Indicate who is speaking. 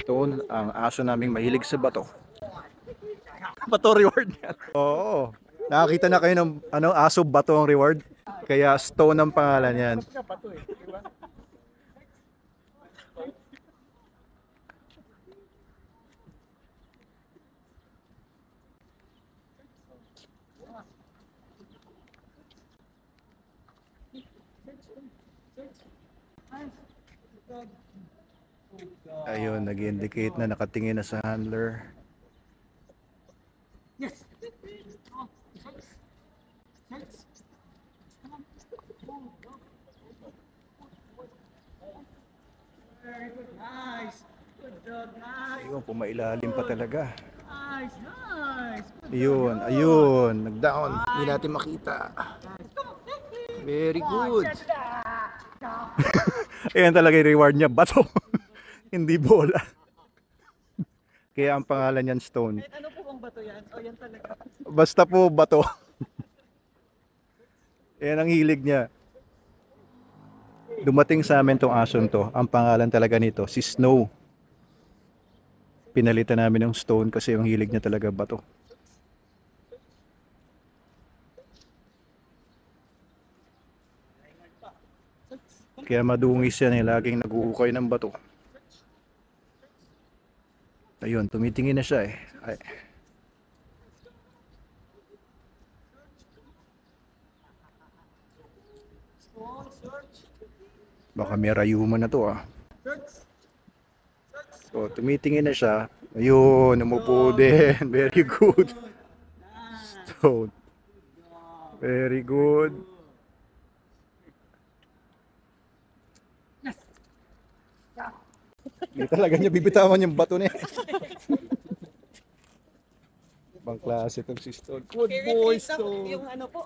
Speaker 1: stone ang aso naming mahilig sa bato. Bato reward yan. Oo. Nakakita na kayo ng aso bato ang reward. Kaya stone ang pangalan yan. Ayun, nag-indicate na nakatingin na sa handler.
Speaker 2: Yes. Very good. Nice. Good job. Nice.
Speaker 1: Ayun, pumailalim pa talaga.
Speaker 2: Nice. Nice.
Speaker 1: Ayun, ayun, nag-down. Hindi natin makita. Very good. Ayan talaga yung reward niya, bato. Hindi bola. Kaya ang pangalan niyan stone.
Speaker 2: Ano po bang bato yan? O yan talaga.
Speaker 1: Basta po bato. Yan ang hilig niya. Dumating sa amin tong ason to. Ang pangalan talaga nito, si Snow. Pinalitan namin ng stone kasi yung hilig niya talaga bato. Kaya madungis yan eh, laging nag-uukay ng bato. Ayun, tumitingin na siya eh. Ay. Baka may rayuman na to ah. So, tumitingin na siya. Ayun, umupo din. Very good. Stone. Very good. Hindi talaga niya bibitawan yung bato niya. Ibang klase itong si Stone. Good boy, Stone.
Speaker 2: Yung ano po,